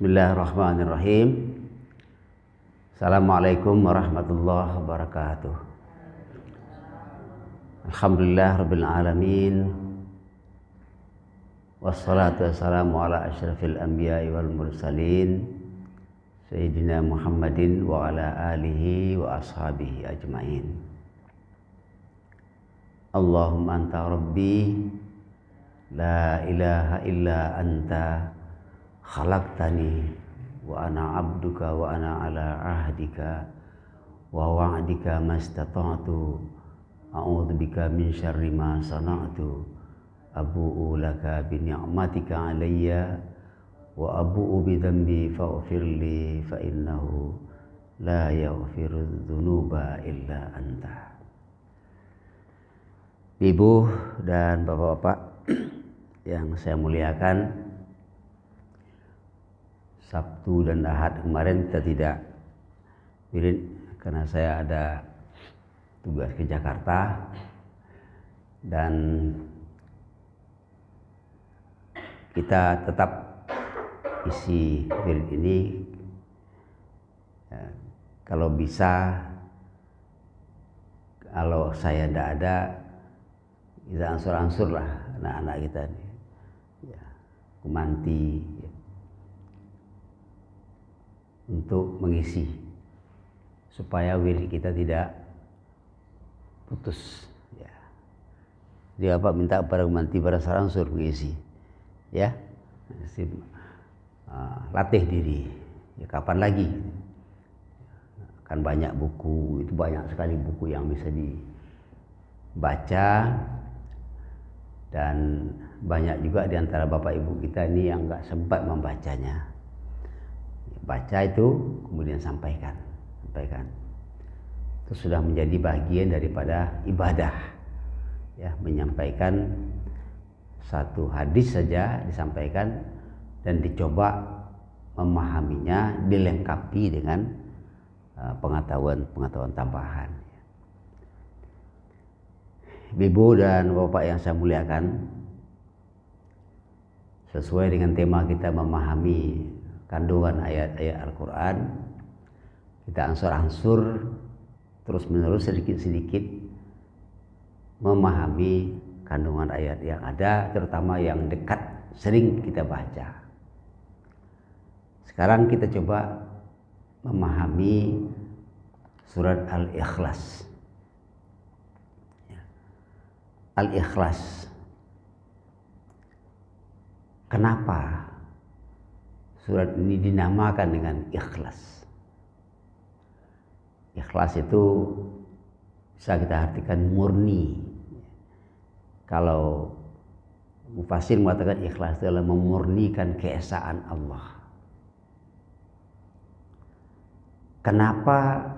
Bismillahirrahmanirrahim. Assalamualaikum warahmatullahi wabarakatuh. Alhamdulillah rabbil alamin. Wassalatu wassalamu ala asyrafil anbiya'i wal mursalin Sayyidina Muhammadin wa ala alihi wa ashabihi ajmain. Allahumma anta rabbi la ilaha illa anta khalaqtani wa ana abduka wa ana ala ahdika wa wa'dika mastata'tu a'udzubika min syarri ma sana'tu abu'u laka bi ni'matika alayya wa abu'u bi dhanbi faghfirli fa innahu la yaghfiru dzunuba illa anta. Ibu dan bapak-bapak yang saya muliakan, Sabtu dan Ahad kemarin kita tidak wirid karena saya ada tugas ke Jakarta, dan kita tetap isi wirid ini ya, kalau bisa, kalau saya tidak ada kita ansur-ansur lah anak-anak kita nih ya, kumanti ya, untuk mengisi supaya wirid kita tidak putus ya. Dia Bapak minta para kumanti, para saransur mengisi ya, latih diri ya, kapan lagi, kan banyak buku, itu banyak sekali buku yang bisa dibaca, dan banyak juga di antara bapak ibu kita ini yang nggak sempat membacanya. Baca itu kemudian sampaikan. Itu sudah menjadi bagian daripada ibadah ya, menyampaikan satu hadis saja disampaikan dan dicoba memahaminya, dilengkapi dengan pengetahuan tambahan. Ibu dan bapak yang saya muliakan, sesuai dengan tema kita memahami kandungan ayat-ayat Al-Quran, kita ansur-ansur terus menerus sedikit-sedikit memahami kandungan ayat yang ada, terutama yang dekat sering kita baca. Sekarang kita coba memahami surat Al-Ikhlas. Al-Ikhlas. Kenapa surat ini dinamakan dengan ikhlas? Ikhlas itu bisa kita artikan murni. Kalau mufassir mengatakan ikhlas itu adalah memurnikan keesaan Allah. Kenapa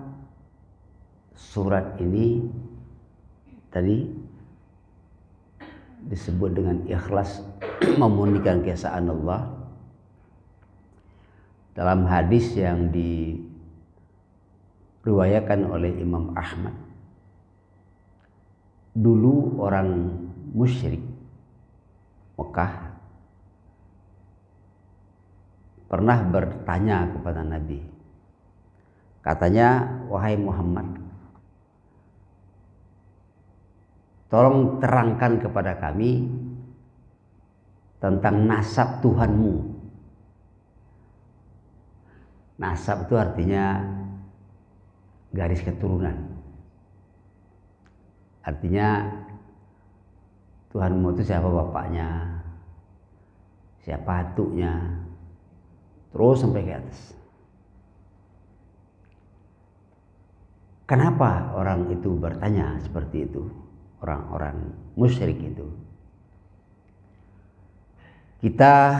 surat ini tadi disebut dengan ikhlas, memurnikan keesaan Allah? Dalam hadis yang diriwayatkan oleh Imam Ahmad, dulu orang musyrik Mekah pernah bertanya kepada Nabi. Katanya, wahai Muhammad, tolong terangkan kepada kami tentang nasab Tuhanmu. Nasab itu artinya garis keturunan. Artinya Tuhanmu itu siapa bapaknya, siapa atuknya, terus sampai ke atas. Kenapa orang itu bertanya seperti itu? Orang-orang musyrik itu. Kita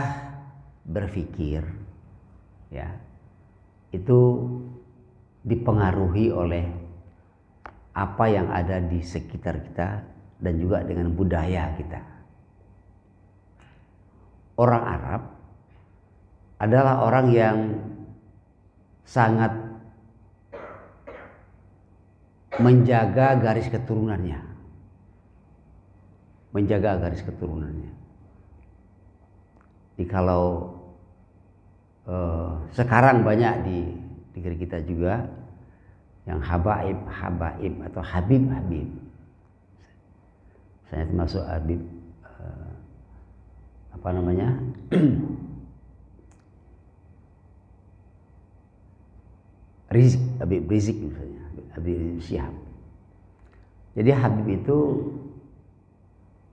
berpikir ya, itu dipengaruhi oleh apa yang ada di sekitar kita dan juga dengan budaya kita. Orang Arab adalah orang yang sangat menjaga garis keturunannya. Jadi kalau sekarang banyak di negeri kita juga yang habaib atau habib. Saya termasuk habib apa namanya Habib Rizik misalnya, Habib Syihab. Jadi Habib itu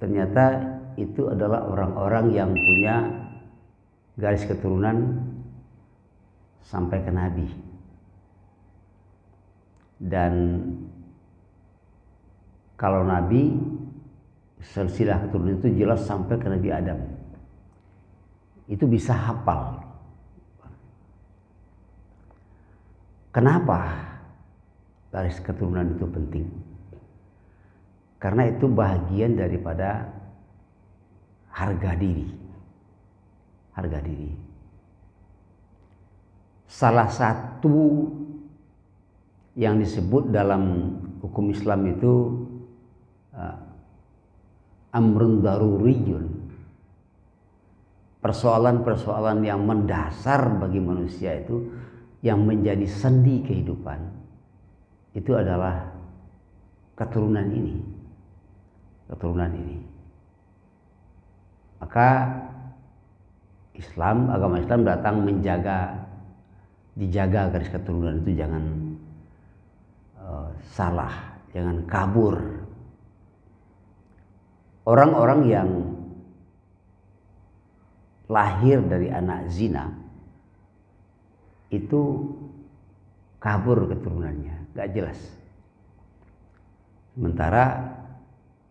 ternyata itu adalah orang-orang yang punya garis keturunan sampai ke Nabi. Dan kalau Nabi, silsilah keturunan itu jelas sampai ke Nabi Adam. Itu bisa hafal. Kenapa garis keturunan itu penting? Karena itu bagian daripada harga diri. Harga diri. Salah satu yang disebut dalam hukum Islam itu amrun daruriyun. Persoalan-persoalan yang mendasar bagi manusia itu, yang menjadi sendi kehidupan, itu adalah keturunan ini. Keturunan ini. Maka agama Islam datang dijaga garis keturunan itu jangan salah, jangan kabur. Orang-orang yang lahir dari anak zina itu kabur keturunannya, gak jelas. Sementara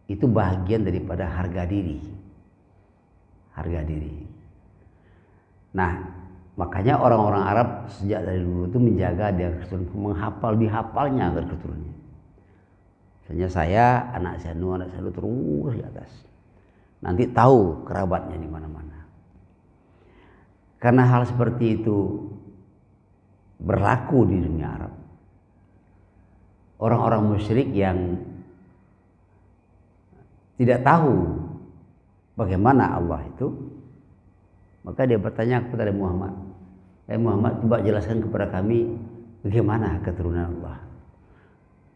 itu bagian daripada harga diri. Harga diri. Nah, makanya orang-orang Arab sejak dari dulu itu menjaga dia keturunan, dihafalnya agar keturunannya. Misalnya saya, anak saya terus di atas. Nanti tahu kerabatnya di mana-mana. Karena hal seperti itu berlaku di dunia Arab. Orang-orang musyrik yang tidak tahu bagaimana Allah itu, maka dia bertanya kepada Muhammad, Muhammad, coba jelaskan kepada kami bagaimana keturunan Allah.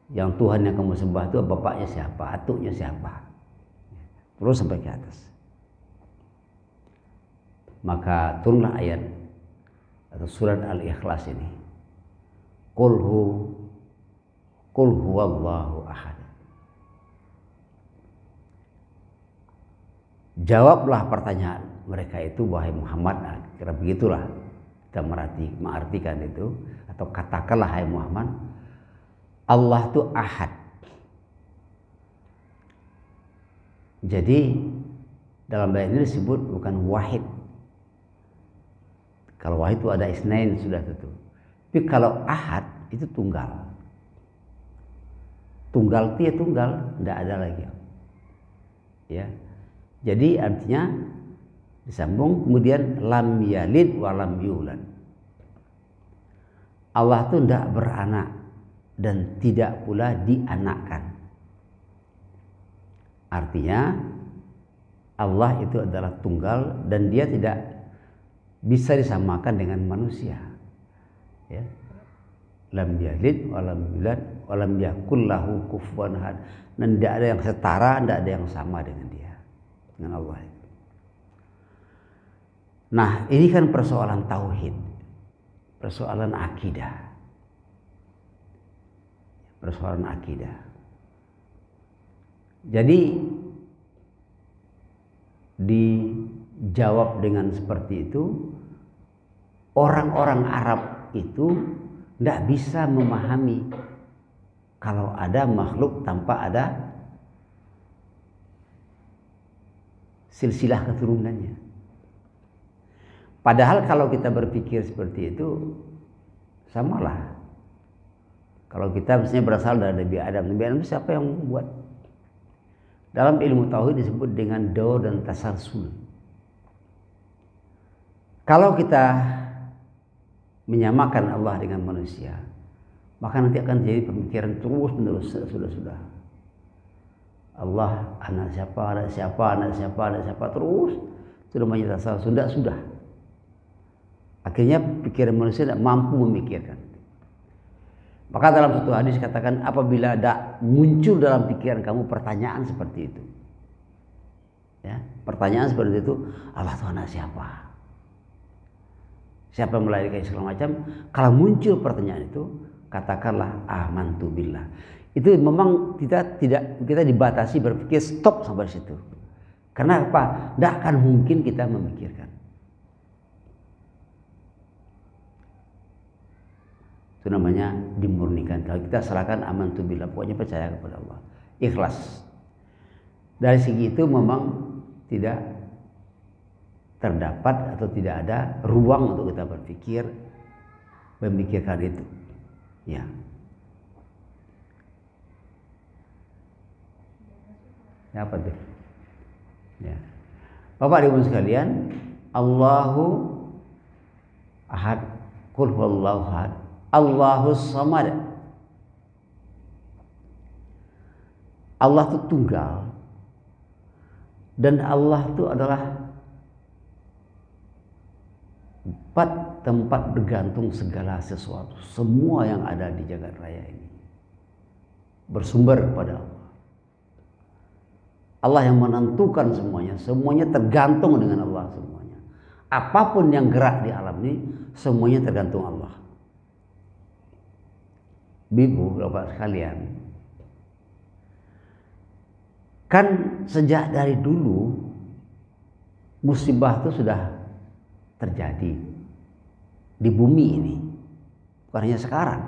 Yang Tuhan yang kamu sembah itu bapaknya siapa, atuknya siapa. Terus sampai ke atas. Maka turunlah ayat atau surat Al-Ikhlas ini. Qul huwallahu ahad. Jawablah pertanyaan mereka itu, wahai Muhammad. Kira begitulah kita mengartikan itu, atau katakanlah hai Muhammad, Allah itu ahad. Jadi dalam ayat ini disebut bukan wahid. Kalau wahid itu ada isnain sudah tentu. Tapi kalau ahad itu tunggal. Tunggal itu ya tunggal, tidak ada lagi. Ya. Jadi artinya disambung kemudian lam yalid wa lam yulad. Allah itu tidak beranak dan tidak pula dianakkan. Artinya Allah itu adalah tunggal dan dia tidak bisa disamakan dengan manusia. Ya. Lam yalid wa lam yulad wa lam yakul lahu kufuwan ahad. Dan tidak ada yang setara, tidak ada yang sama dengan dia, dengan Allah. Nah, ini kan persoalan tauhid, persoalan akidah. Persoalan akidah. Jadi dijawab dengan seperti itu, orang-orang Arab itu tidak bisa memahami kalau ada makhluk tanpa ada silsilah keturunannya. Padahal kalau kita berpikir seperti itu, samalah. Kalau kita misalnya berasal dari Nabi Adam itu siapa yang membuat? Dalam ilmu tauhid disebut dengan daur dan tasalsul. Kalau kita menyamakan Allah dengan manusia, maka nanti akan jadi pemikiran terus menerus sudah. Allah anak siapa terus sudah menjadi tasalsul sudah. Akhirnya pikiran manusia tidak mampu memikirkan. Maka dalam satu hadis katakan, apabila ada muncul dalam pikiran kamu pertanyaan seperti itu, ya, pertanyaan seperti itu, Allah Tuhan siapa? Siapa yang melahirkan segala macam? Kalau muncul pertanyaan itu, katakanlah amantu billah. Itu memang kita dibatasi berpikir stop sampai situ. Karena apa? Tidak akan mungkin kita memikirkan. Itu namanya dimurnikan. Kalau kita serahkan amantu billah, pokoknya percaya kepada Allah, ikhlas. Dari segi itu memang tidak terdapat atau tidak ada ruang untuk kita berpikir, memikirkan itu. Ya. Apa tuh? Ya. Bapak Ibu sekalian, Allahu Ahad, Qul huwallahu ahad, Allahus samad. Allah itu tunggal, dan Allah itu adalah tempat bergantung segala sesuatu. Semua yang ada di jagat raya ini bersumber pada Allah. Allah yang menentukan semuanya. Semuanya tergantung dengan Allah semuanya. Apapun yang gerak di alam ini, semuanya tergantung Allah. Ibu, Bapak sekalian, kan sejak dari dulu musibah itu sudah terjadi di bumi ini, bukan hanya sekarang.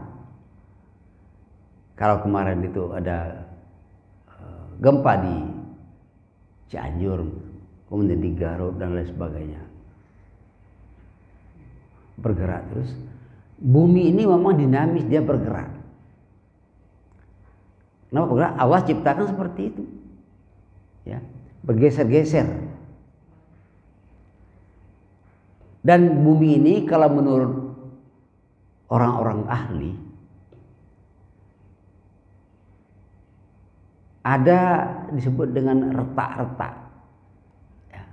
Kalau kemarin itu ada gempa di Cianjur, kemudian di Garut dan lain sebagainya, bergerak terus. Bumi ini memang dinamis, dia bergerak. Kenapa bergerak? Allah ciptakan seperti itu, ya, bergeser-geser. Dan bumi ini kalau menurut orang-orang ahli, ada disebut dengan retak-retak. Ya.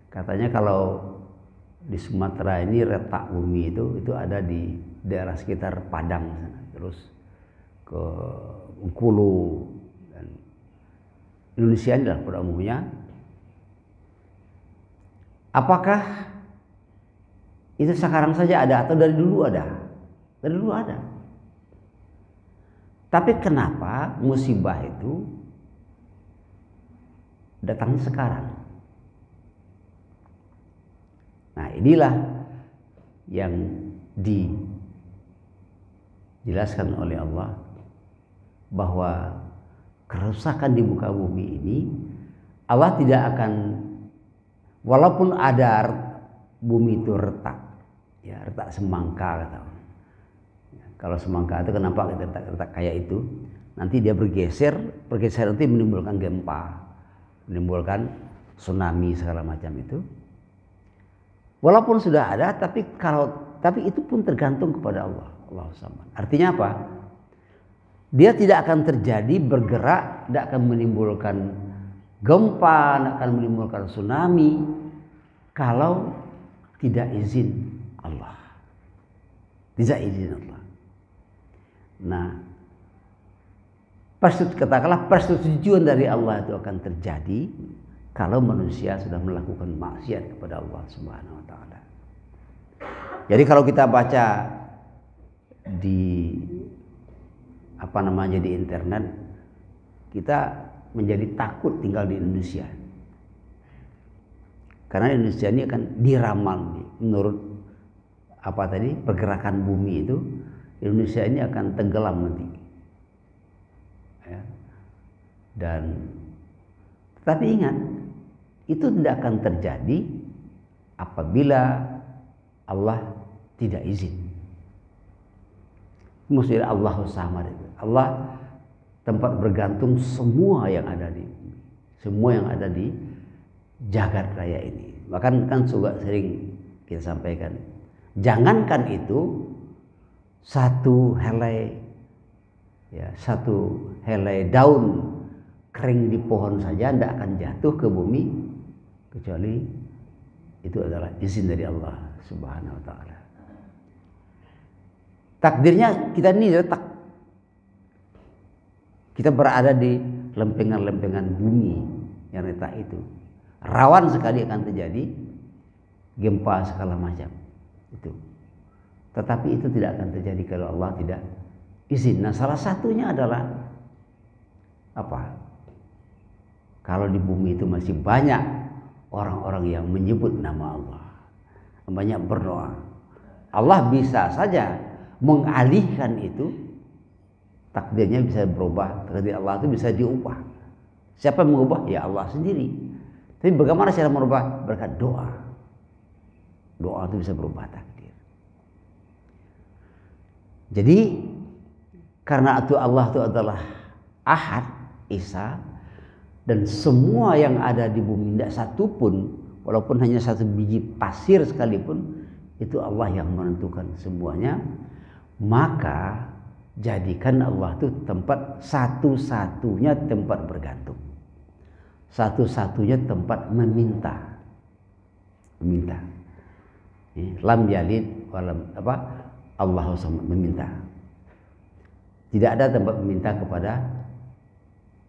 Katanya kalau di Sumatera ini retak bumi itu ada di daerah sekitar Padang sana, terus ke Bengkulu dan Indonesia ini pada umumnya. Apakah itu sekarang saja ada atau dari dulu ada? Dari dulu ada. Tapi kenapa musibah itu datangnya sekarang? Nah, inilah yang dijelaskan oleh Allah, bahwa kerusakan di muka bumi ini Allah tidak akan, walaupun ada bumi itu retak, ya, retak semangka kata. Kalau semangka itu kenapa kita retak kayak itu? Nanti dia bergeser nanti menimbulkan gempa, menimbulkan tsunami segala macam itu. Walaupun sudah ada, tapi itu pun tergantung kepada Allah. Allah Samad. Artinya apa? Dia tidak akan terjadi, bergerak, tidak akan menimbulkan gempa, tidak akan menimbulkan tsunami kalau tidak izin Allah. Tidak izin Allah. Nah, katakanlah persetujuan dari Allah itu akan terjadi kalau manusia sudah melakukan maksiat kepada Allah Subhanahu wa taala. Jadi kalau kita baca di di internet, kita menjadi takut tinggal di Indonesia. Karena Indonesia ini akan diramal menurut pergerakan bumi itu, Indonesia ini akan tenggelam nanti. Ya. Tapi ingat, itu tidak akan terjadi apabila Allah tidak izin. Maksudnya Allah Samad itu. Allah tempat bergantung semua yang ada di jagat raya ini. Bahkan kan juga sering kita sampaikan, jangankan itu, satu helai daun kering di pohon saja tidak akan jatuh ke bumi kecuali itu adalah izin dari Allah Subhanahu wa taala. Takdirnya kita ini letak. Kita berada di lempengan-lempengan bumi yang retak itu. Rawan sekali akan terjadi gempa segala macam. Itu. Tetapi itu tidak akan terjadi kalau Allah tidak izin. Nah, salah satunya adalah apa? Kalau di bumi itu masih banyak orang-orang yang menyebut nama Allah, banyak berdoa, Allah bisa saja mengalihkan itu. Takdirnya bisa berubah, takdir Allah itu bisa diubah. Siapa yang mengubah? Ya Allah sendiri. Tapi bagaimana cara merubah? Berkat doa. Doa itu bisa berubah takdir. Jadi karena itu Allah itu adalah Ahad, Esa, dan semua yang ada di bumi tidak satu pun, walaupun hanya satu biji pasir sekalipun, itu Allah yang menentukan semuanya. Maka jadikan Allah itu tempat satu-satunya tempat bergantung, satu-satunya tempat meminta. Lam yalid walam Allah meminta. Tidak ada tempat meminta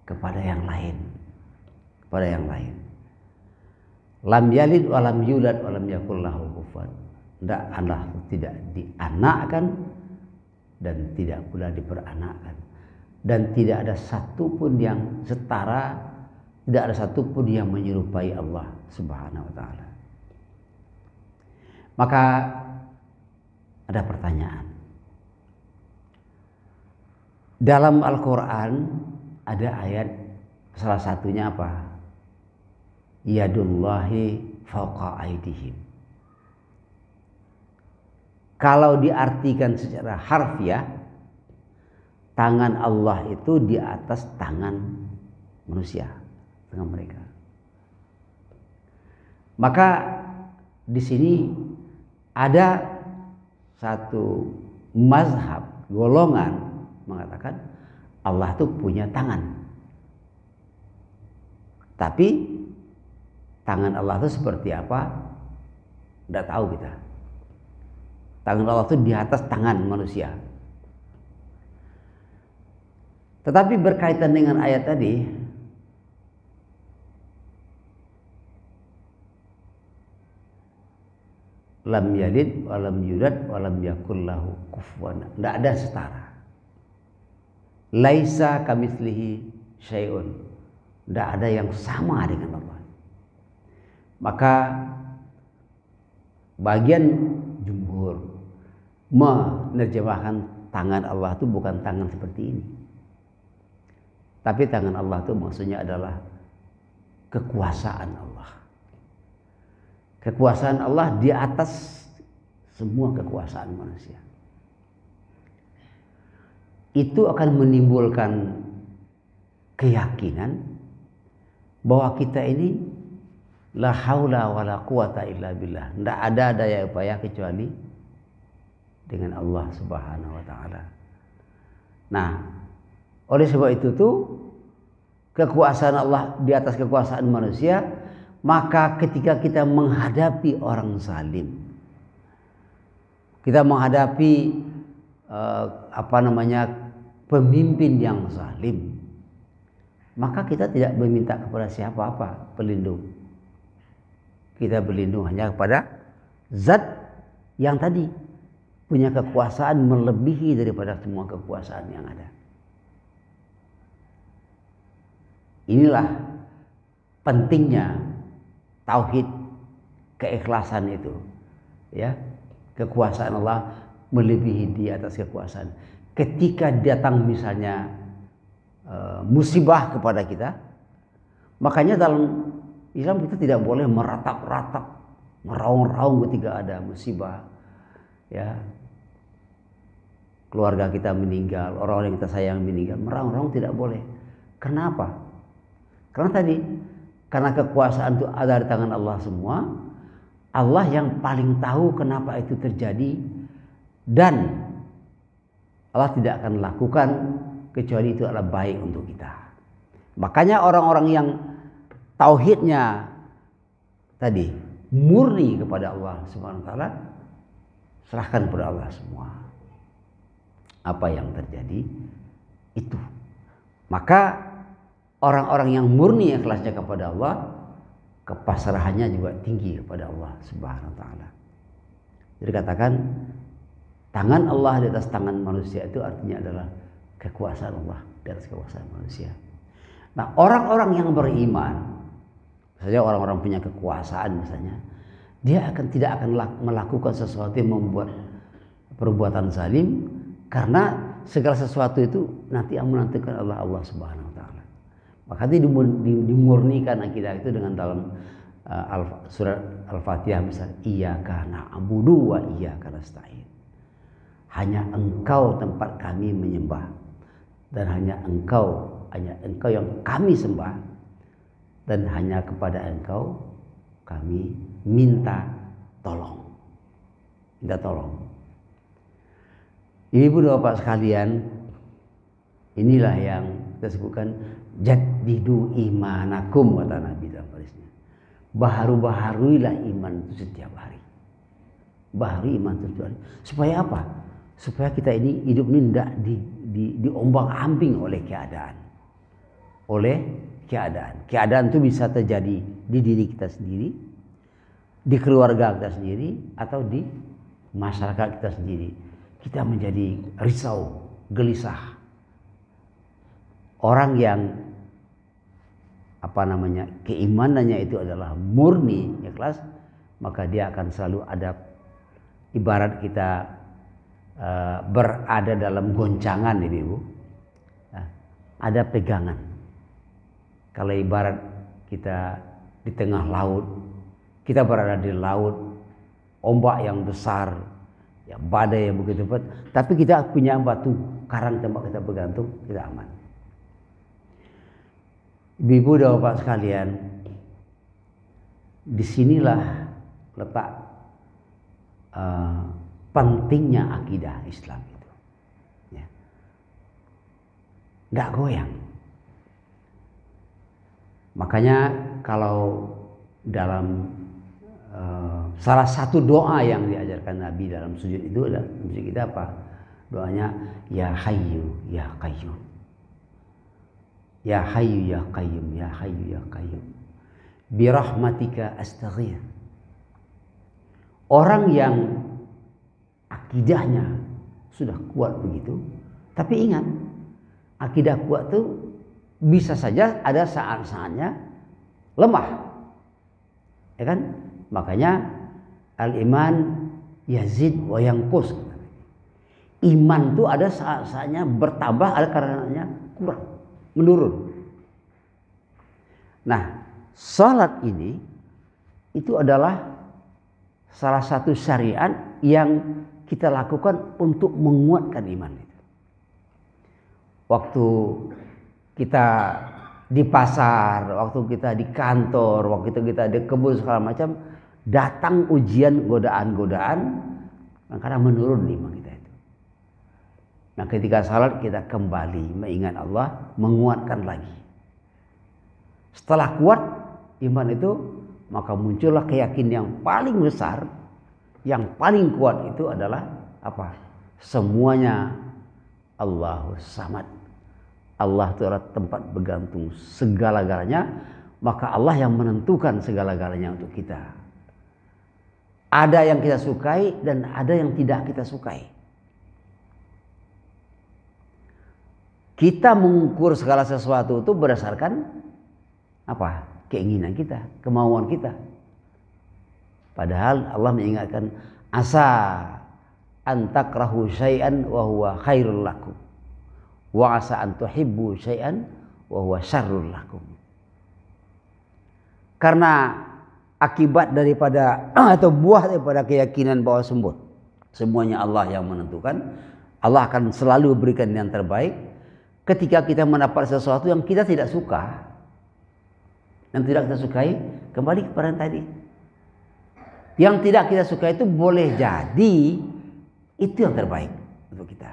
kepada yang lain, Lam yalid walam yulad walam yakul lahu kufuwan. Allah tidak dianakkan dan tidak pula diperanakkan, dan tidak ada satupun yang setara, tidak ada satupun yang menyerupai Allah Subhanahu wa taala. Maka ada pertanyaan. Dalam Al-Quran ada ayat, salah satunya apa? Yadullahi fawqa aydihim. Kalau diartikan secara harfiah, tangan Allah itu di atas tangan manusia, tangan mereka. Maka di sini ada satu mazhab, golongan mengatakan Allah itu punya tangan. Tapi tangan Allah itu seperti apa? Tidak tahu kita. Tangan Allah itu di atas tangan manusia. Tetapi berkaitan dengan ayat tadi, lam yalid walam yulad walam yakul lahu kufuwan. Tidak ada setara. Laisa kamitslihi syai'un. Tidak ada yang sama dengan Allah. Maka bagian jumhur menerjemahkan tangan Allah itu bukan tangan seperti ini. Tapi tangan Allah itu maksudnya adalah kekuasaan Allah. Kekuasaan Allah di atas semua kekuasaan manusia. Itu akan menimbulkan keyakinan bahwa kita ini la haula wala quwata illa billah. Tidak ada daya upaya kecuali dengan Allah Subhanahu wa taala. Nah, oleh sebab itu tuh kekuasaan Allah di atas kekuasaan manusia, maka ketika kita menghadapi orang zalim, kita menghadapi pemimpin yang zalim, maka kita tidak meminta kepada siapa-apa pelindung. Kita berlindung hanya kepada zat yang tadi punya kekuasaan melebihi daripada semua kekuasaan yang ada. Inilah pentingnya tauhid, keikhlasan itu, ya. Kekuasaan Allah melebihi di atas kekuasaan. Ketika datang misalnya musibah kepada kita, makanya dalam Islam kita tidak boleh meratap-ratap, meraung-raung ketika ada musibah, ya. Keluarga kita meninggal, orang-orang yang kita sayang meninggal, meraung-raung tidak boleh. Kenapa? Karena kekuasaan itu ada di tangan Allah semua. Allah yang paling tahu kenapa itu terjadi, dan Allah tidak akan lakukan kecuali itu adalah baik untuk kita. Makanya orang-orang yang tauhidnya tadi murni kepada Allah Subhanahu wa taala, serahkan kepada Allah semua. Apa yang terjadi itu. Maka orang-orang yang murni ikhlasnya kepada Allah, kepasrahannya juga tinggi kepada Allah Subhanahu wa taala. Jadi katakan tangan Allah di atas tangan manusia itu artinya adalah kekuasaan Allah di atas kekuasaan manusia. Nah, orang-orang yang beriman, misalnya orang-orang punya kekuasaan misalnya, dia tidak akan melakukan sesuatu yang membuat perbuatan zalim, karena segala sesuatu itu nanti yang menentukan Allah Subhanahu wa taala. Maka dimurnikan akidah itu dengan dalam surat Al-Fatihah misalnya, iyyaka na'budu wa iyyaka nasta'in. Hanya Engkau tempat kami menyembah, dan hanya Engkau yang kami sembah, dan hanya kepada Engkau kami minta tolong. Minta tolong. Ibu dan bapak sekalian, inilah yang kita sebutkan jaddidu imanakum, kata Nabi dalam hadisnya. Baharu-baharuilah iman itu setiap hari. Baharui iman itu setiap hari. Supaya apa? Supaya kita ini hidup ini tidak diombang-ambing oleh keadaan. Oleh keadaan. Keadaan itu bisa terjadi di diri kita sendiri, di keluarga kita sendiri, atau di masyarakat kita sendiri. Kita menjadi risau, gelisah. Orang yang keimanannya itu adalah murni, ikhlas, maka dia akan selalu ada, ibarat kita berada dalam goncangan ini, Bu. Nah, ada pegangan. Kalau ibarat kita di tengah laut, kita berada di laut, ombak yang besar, ya badai yang begitu hebat, tapi kita punya batu karang tempat kita bergantung, kita aman. Ibu dan bapak sekalian, disinilah letak pentingnya akidah Islam itu. Ya. Nggak goyang. Makanya kalau dalam salah satu doa yang diajarkan Nabi dalam sujud itu adalah, sujud kita apa? Doanya ya hayyu ya qayyum. Ya hayyu ya qayyum, ya hayyu ya qayyum. Bi rahmatika astaghith. Orang yang akidahnya sudah kuat begitu, tapi ingat, akidah kuat itu bisa saja ada saat-saatnya lemah. Ya kan? Makanya al-iman yazid wa yanqus. Iman itu ada saat-saatnya bertambah, ada karenanya kurang, menurun. Nah, salat ini itu adalah salah satu syariat yang kita lakukan untuk menguatkan iman itu. Waktu kita di pasar, waktu kita di kantor, waktu kita di kebun segala macam, datang ujian, godaan-godaan, kadang menurun iman kita itu. Nah, ketika salat kita kembali mengingat Allah, menguatkan lagi. Setelah kuat iman itu, maka muncullah keyakinan yang paling besar, yang paling kuat itu adalah apa? Semuanya Allahus Samad. Allah itu adalah tempat bergantung segala-galanya, maka Allah yang menentukan segala-galanya untuk kita. Ada yang kita sukai dan ada yang tidak kita sukai. Kita mengukur segala sesuatu itu berdasarkan apa? Keinginan kita, kemauan kita. Padahal Allah mengingatkan, asa antakrahu syai'an wa huwa khairul lakum. Wa asa an tuhibbu syai'an wa huwa syarrul lakum. Karena akibat daripada atau buah daripada keyakinan bahwa semuanya Allah yang menentukan, Allah akan selalu berikan yang terbaik. Ketika kita mendapat sesuatu yang kita tidak suka, yang tidak kita sukai, kembali kepada yang tadi. Yang tidak kita sukai itu boleh jadi itu yang terbaik untuk kita.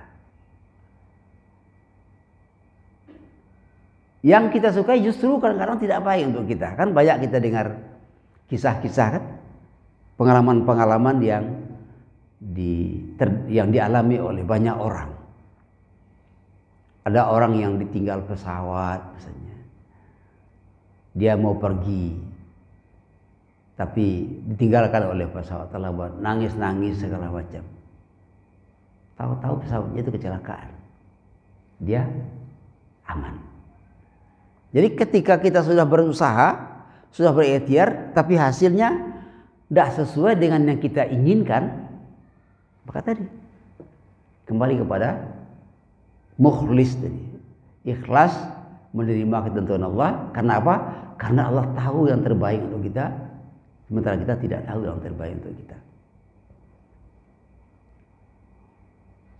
Yang kita sukai justru kadang-kadang tidak baik untuk kita. Kan banyak kita dengar kisah-kisah kan, pengalaman-pengalaman yang dialami oleh banyak orang. Ada orang yang ditinggal pesawat misalnya. Dia mau pergi, tapi ditinggalkan oleh pesawat terlambat, nangis-nangis segala macam. Tahu-tahu pesawatnya itu kecelakaan. Dia aman. Jadi ketika kita sudah berusaha, sudah berikhtiar, tapi hasilnya tidak sesuai dengan yang kita inginkan, maka tadi kembali kepada mukhlis tadi, ikhlas menerima ketentuan Allah. Karena apa? Karena Allah tahu yang terbaik untuk kita, sementara kita tidak tahu yang terbaik untuk kita.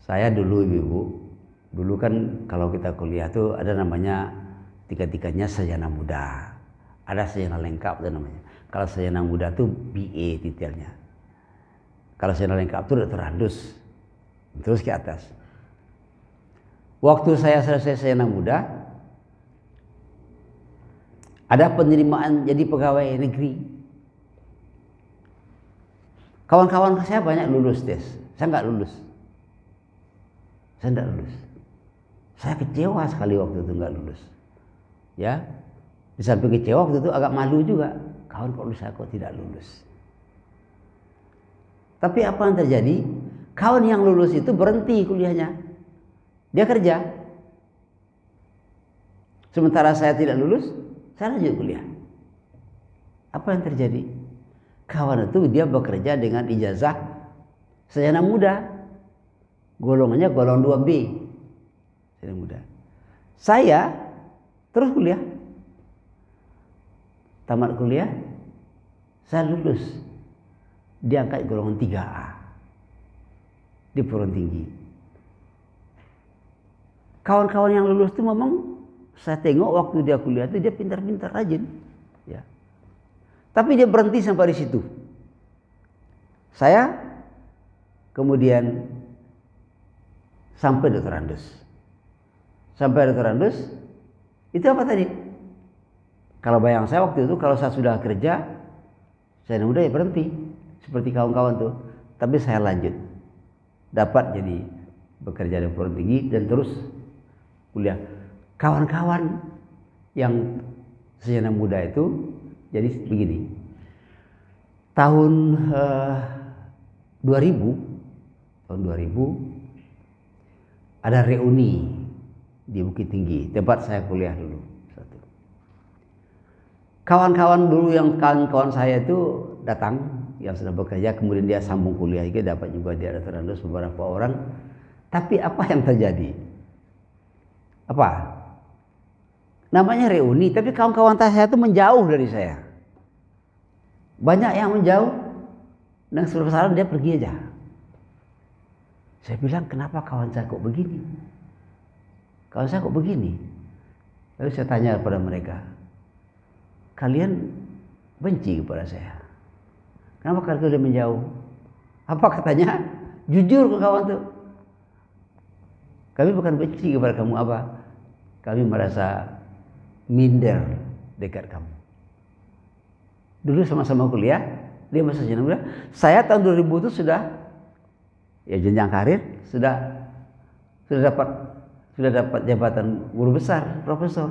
Saya dulu ibu, dulu kan kalau kita kuliah tuh ada namanya tiga-tiganya sarjana muda, ada sarjana lengkap itu namanya. Kalau sarjana muda tuh BA titelnya. Kalau sarjana lengkap tuh doktorandus, terus ke atas. Waktu saya selesai sarjana muda, ada penerimaan jadi pegawai negeri. Kawan-kawan saya banyak lulus tes, saya nggak lulus. Saya nggak lulus. Saya kecewa sekali waktu itu nggak lulus. Ya, di samping kecewa waktu itu agak malu juga. Kawan kok lulus, saya kok tidak lulus. Tapi apa yang terjadi? Kawan yang lulus itu berhenti kuliahnya. Dia kerja. Sementara saya tidak lulus, saya lanjut kuliah. Apa yang terjadi? Kawan itu dia bekerja dengan ijazah sarjana muda. Golongannya golongan 2B. Sarjana muda. Saya terus kuliah. Tamat kuliah, saya lulus. Diangkat golongan 3A. Di perguruan tinggi. Kawan-kawan yang lulus itu memang saya tengok waktu dia kuliah itu dia pintar-pintar, rajin, ya. Tapi dia berhenti sampai di situ. Saya kemudian sampai doktorandus. Sampai doktorandus itu apa tadi? Kalau bayang saya waktu itu kalau saya sudah kerja, saya udah ya berhenti seperti kawan-kawan tuh. Tapi saya lanjut, dapat jadi bekerja di perguruan tinggi dan terus kuliah. Kawan-kawan yang sarjana muda itu jadi begini. Tahun 2000 ada reuni di Bukit Tinggi, tempat saya kuliah dulu. Kawan-kawan dulu yang kawan-kawan saya itu datang yang sudah bekerja, kemudian dia sambung kuliah juga, dapat juga dia doktorandus beberapa orang. Tapi apa yang terjadi? Apa? Namanya reuni, tapi kawan-kawan saya itu menjauh dari saya. Banyak yang menjauh, dan sebesar dia pergi aja. Saya bilang, kenapa kawan saya kok begini? Kawan saya kok begini? Lalu saya tanya kepada mereka, kalian benci kepada saya? Kenapa kalian sudah menjauh? Apa katanya? Jujur ke kawan tuh. Kami bukan benci kepada kamu, apa? Kami merasa minder dekat kamu. Dulu sama-sama kuliah, dia masih sarjana muda. Saya tahun 2000 itu sudah ya jenjang karir, sudah dapat jabatan guru besar, profesor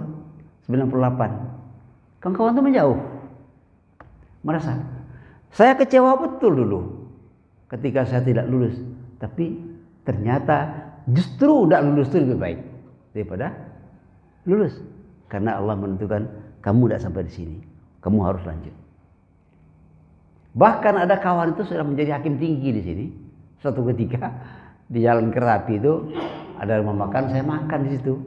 98. Kawan-kawan itu menjauh. Merasa saya kecewa betul dulu ketika saya tidak lulus, tapi ternyata justru tidak lulus itu lebih baik daripada lulus. Karena Allah menentukan kamu tidak sampai di sini, kamu harus lanjut. Bahkan ada kawan itu sudah menjadi hakim tinggi di sini. Suatu ketika di Jalan Kerapi itu ada rumah makan, saya makan di situ.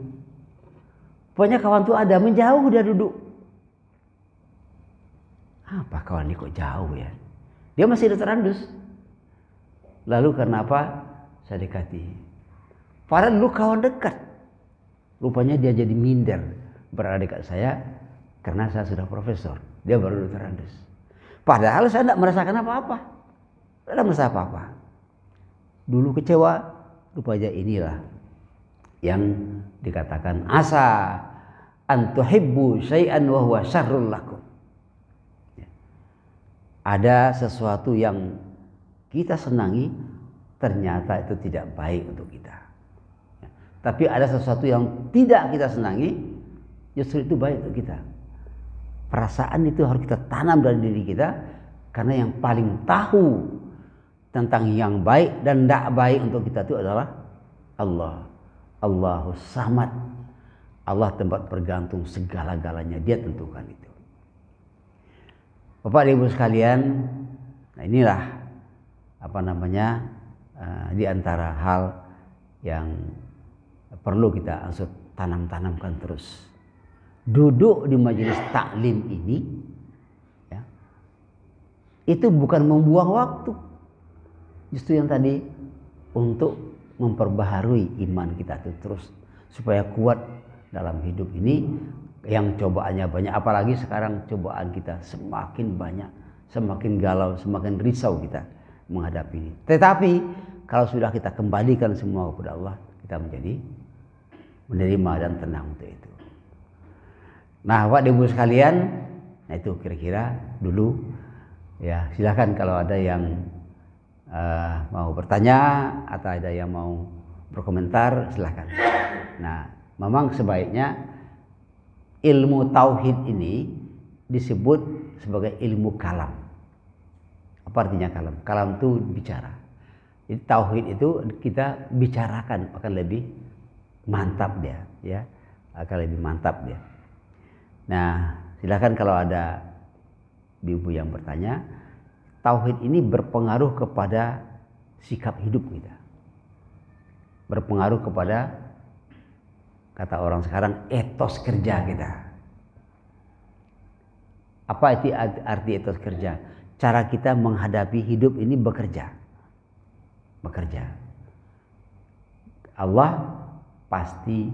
Pokoknya kawan itu ada menjauh, dia duduk. Apa kawan ini kok jauh ya? Dia masih doktorandus. Lalu karena apa? Saya dekati. Padahal dulu kawan dekat. Rupanya dia jadi minder berada dekat saya karena saya sudah profesor. Dia baru doktorandus. Padahal saya tidak merasakan apa-apa. Tidak merasa apa-apa. Dulu kecewa. Rupanya inilah yang dikatakan asa an tuhibbu syai'an wa huwa syarrul lakum. ada sesuatu yang kita senangi ternyata itu tidak baik untuk kita. Tapi ada sesuatu yang tidak kita senangi justru itu baik untuk kita. Perasaan itu harus kita tanam dalam diri kita, karena yang paling tahu tentang yang baik dan tidak baik untuk kita itu adalah Allah. Allahus Samad. Allah tempat bergantung segala-galanya, Dia tentukan itu. Bapak Ibu sekalian, nah inilah di antara hal yang perlu kita tanamkan terus. Duduk di majelis taklim ini ya, itu bukan membuang waktu, justru yang tadi untuk memperbaharui iman kita itu terus supaya kuat dalam hidup ini yang cobaannya banyak. Apalagi sekarang cobaan kita semakin banyak, semakin galau, semakin risau kita menghadapi ini. Tetapi kalau sudah kita kembalikan semua kepada Allah, kita menjadi menerima dan tenang untuk itu. Nah, Bapak Ibu sekalian, nah itu kira-kira dulu ya. Silakan kalau ada yang mau bertanya atau ada yang mau berkomentar, silakan. Nah, memang sebaiknya ilmu tauhid ini disebut sebagai ilmu kalam. Apa artinya kalam? Kalam itu bicara. Jadi tauhid itu kita bicarakan akan lebih mantap dia, ya, akan lebih mantap dia. Nah, silakan kalau ada ibu yang bertanya. Tauhid ini berpengaruh kepada sikap hidup kita, berpengaruh kepada, kata orang sekarang, etos kerja kita. Apa itu arti etos kerja? Cara kita menghadapi hidup ini bekerja. Allah pasti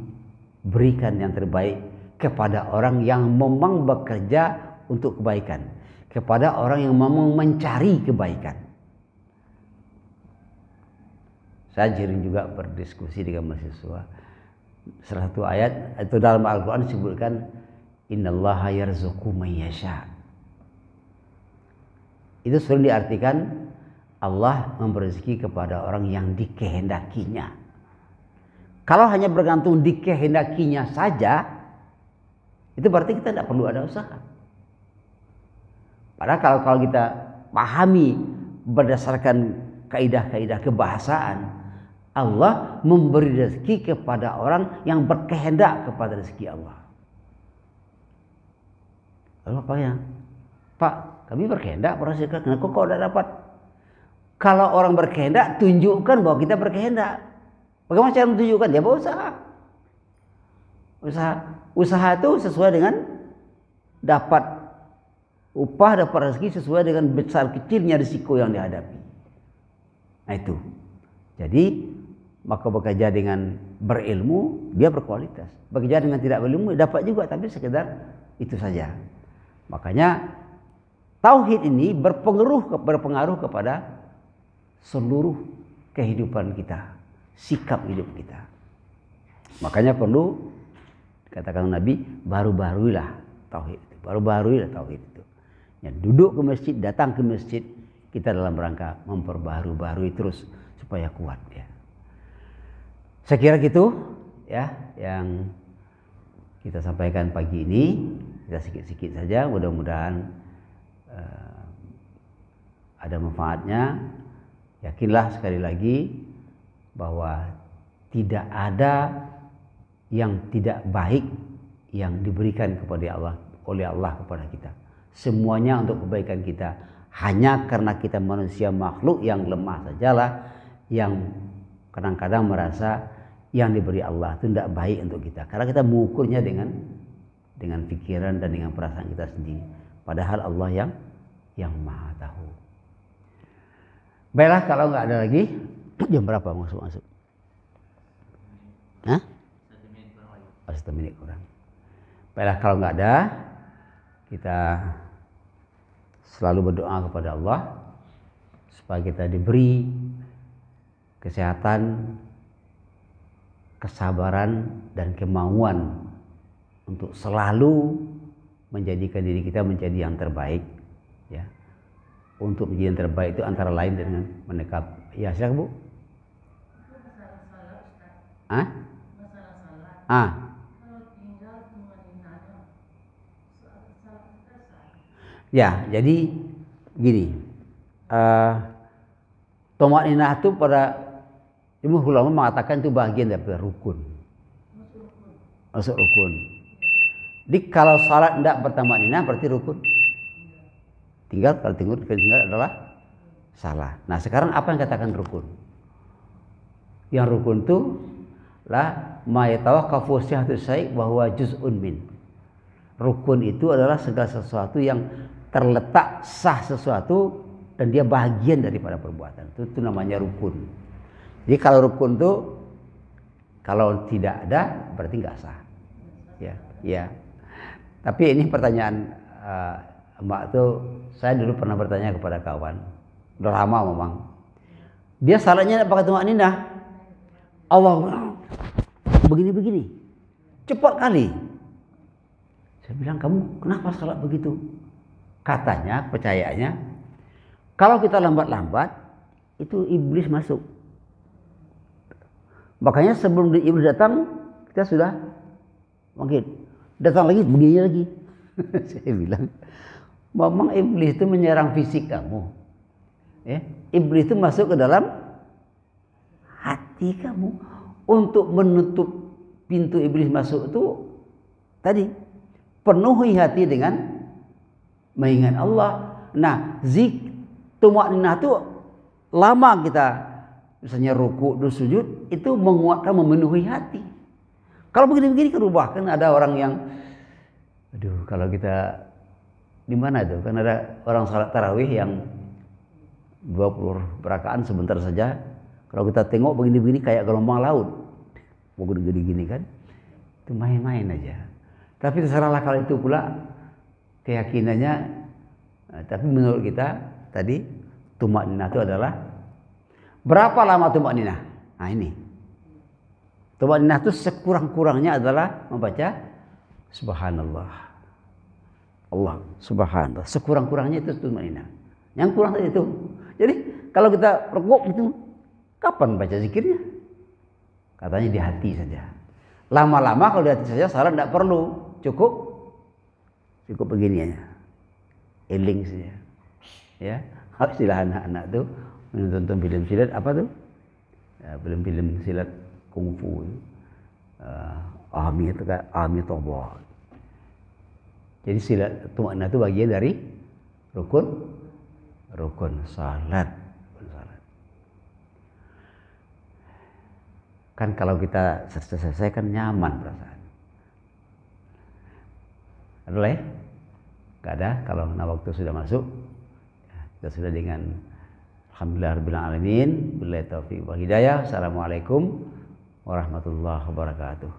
berikan yang terbaik kepada orang yang memang bekerja untuk kebaikan, kepada orang yang memang mencari kebaikan. Saya sering juga berdiskusi dengan mahasiswa. Salah satu ayat itu dalam Al-Quran disebutkan, innallaha yarzuqu man yasha. Itu sering diartikan Allah memberi rezeki kepada orang yang dikehendakinya. Kalau hanya bergantung dikehendakinya saja, itu berarti kita tidak perlu ada usaha. Padahal kalau kita pahami berdasarkan kaidah-kaidah kebahasaan, Allah memberi rezeki kepada orang yang berkehendak kepada rezeki Allah. Lalu apa ya? Pak, kami berkehendak, kenapa kok tidak dapat? Kalau orang berkehendak, tunjukkan bahwa kita berkehendak. Bagaimana cara menunjukkan? Dia berusaha. Usaha itu sesuai dengan dapat upah, dapat rezeki sesuai dengan besar kecilnya risiko yang dihadapi. Nah itu. Jadi maka bekerja dengan berilmu dia berkualitas. Bekerja dengan tidak berilmu dapat juga, tapi sekedar itu saja. Makanya tauhid ini berpengaruh kepada seluruh kehidupan kita, sikap hidup kita. Makanya perlu katakan Nabi, baru-baruilah tauhid itu. Baru-baruilah tauhid itu. Ya, duduk ke masjid, datang ke masjid, kita dalam rangka memperbarui terus supaya kuat ya. Saya kira gitu ya yang kita sampaikan pagi ini. Kita sikit-sikit saja, mudah-mudahan ada manfaatnya. Yakinlah sekali lagi bahwa tidak ada yang tidak baik yang diberikan kepada oleh Allah kepada kita. Semuanya untuk kebaikan kita. Hanya karena kita manusia makhluk yang lemah sajalah yang kadang-kadang merasa yang diberi Allah itu tidak baik untuk kita. Karena kita mengukurnya dengan pikiran dan dengan perasaan kita sendiri. Padahal Allah yang Maha Tahu. Baiklah, kalau nggak ada lagi, jam berapa masuk? Hah? 1 menit kurang. Baiklah, kalau nggak ada, kita selalu berdoa kepada Allah supaya kita diberi kesehatan, kesabaran, dan kemauan untuk selalu menjadikan diri kita menjadi yang terbaik, ya. untuk menjadi yang terbaik itu antara lain dengan menekap. Ya, silakan Bu. Ah? Ah. Ya, jadi gini. Tumaninah itu pada jumhur ulama mengatakan itu bagian dari rukun. Masuk rukun. Jadi kalau salat tidak bertumaninah berarti rukun. Kalau tinggal adalah salah. Nah, sekarang apa yang katakan rukun? Yang rukun itu la ma yatawaqqafu sihhatu syai' wa huwa juz'un min. Rukun itu adalah segala sesuatu yang terletak sah sesuatu dan dia bagian daripada perbuatan. Itu namanya rukun. Jadi kalau rukun itu kalau tidak ada berarti nggak sah. Ya, ya. Tapi ini pertanyaan Mbak tuh, saya dulu pernah bertanya kepada kawan, udah lama memang. Dia salatnya pakai tumaninah. Allah begini-begini, cepat kali. Saya bilang, kamu kenapa salat begitu? Katanya, percayaannya, kalau kita lambat-lambat, itu iblis masuk. Makanya sebelum iblis datang, kita sudah mungkin datang lagi, begini lagi. Saya bilang, memang iblis itu menyerang fisik kamu. Ya, iblis itu masuk ke dalam hati kamu. Untuk menutup pintu iblis masuk itu tadi penuhi hati dengan mengingat Allah. Nah, tumaninah itu lama kita misalnya ruku dan sujud itu menguatkan, memenuhi hati. Kalau begini-begini kerubah, kan ada orang yang aduh, kalau kita di mana tuh? Kan ada orang salat tarawih yang 20 rakaat sebentar saja. Kalau kita tengok begini-begini kayak gelombang laut. Mau gini-gini kan. Itu main-main aja. Tapi terserahlah kalau itu pula keyakinannya. Tapi menurut kita tadi tumaninah itu adalah berapa lama tumaninah? Nah ini. Tumaninah itu sekurang-kurangnya adalah membaca subhanallah. Allah subhanallah. Sekurang-kurangnya itu tumaninah. Yang kurang tadi itu. Jadi kalau kita rukuk itu kapan baca zikirnya? Katanya di hati saja. Lama-lama kalau di hati saja salat tidak perlu, cukup begini aja, eling saja. Ya, istilah anak-anak tuh menonton film silat apa tuh? Ya, film-film silat kungfu. Ami Toba. Jadi silat tumaninah itu bagian dari rukun salat. Kan kalau kita selesai kan nyaman perasaan. Ada lah ya? Gak ada. Kalau waktu sudah masuk, kita sudah dengan alhamdulillah rabbil alamin, billahi taufiq wal hidayah. Assalamualaikum warahmatullahi wabarakatuh.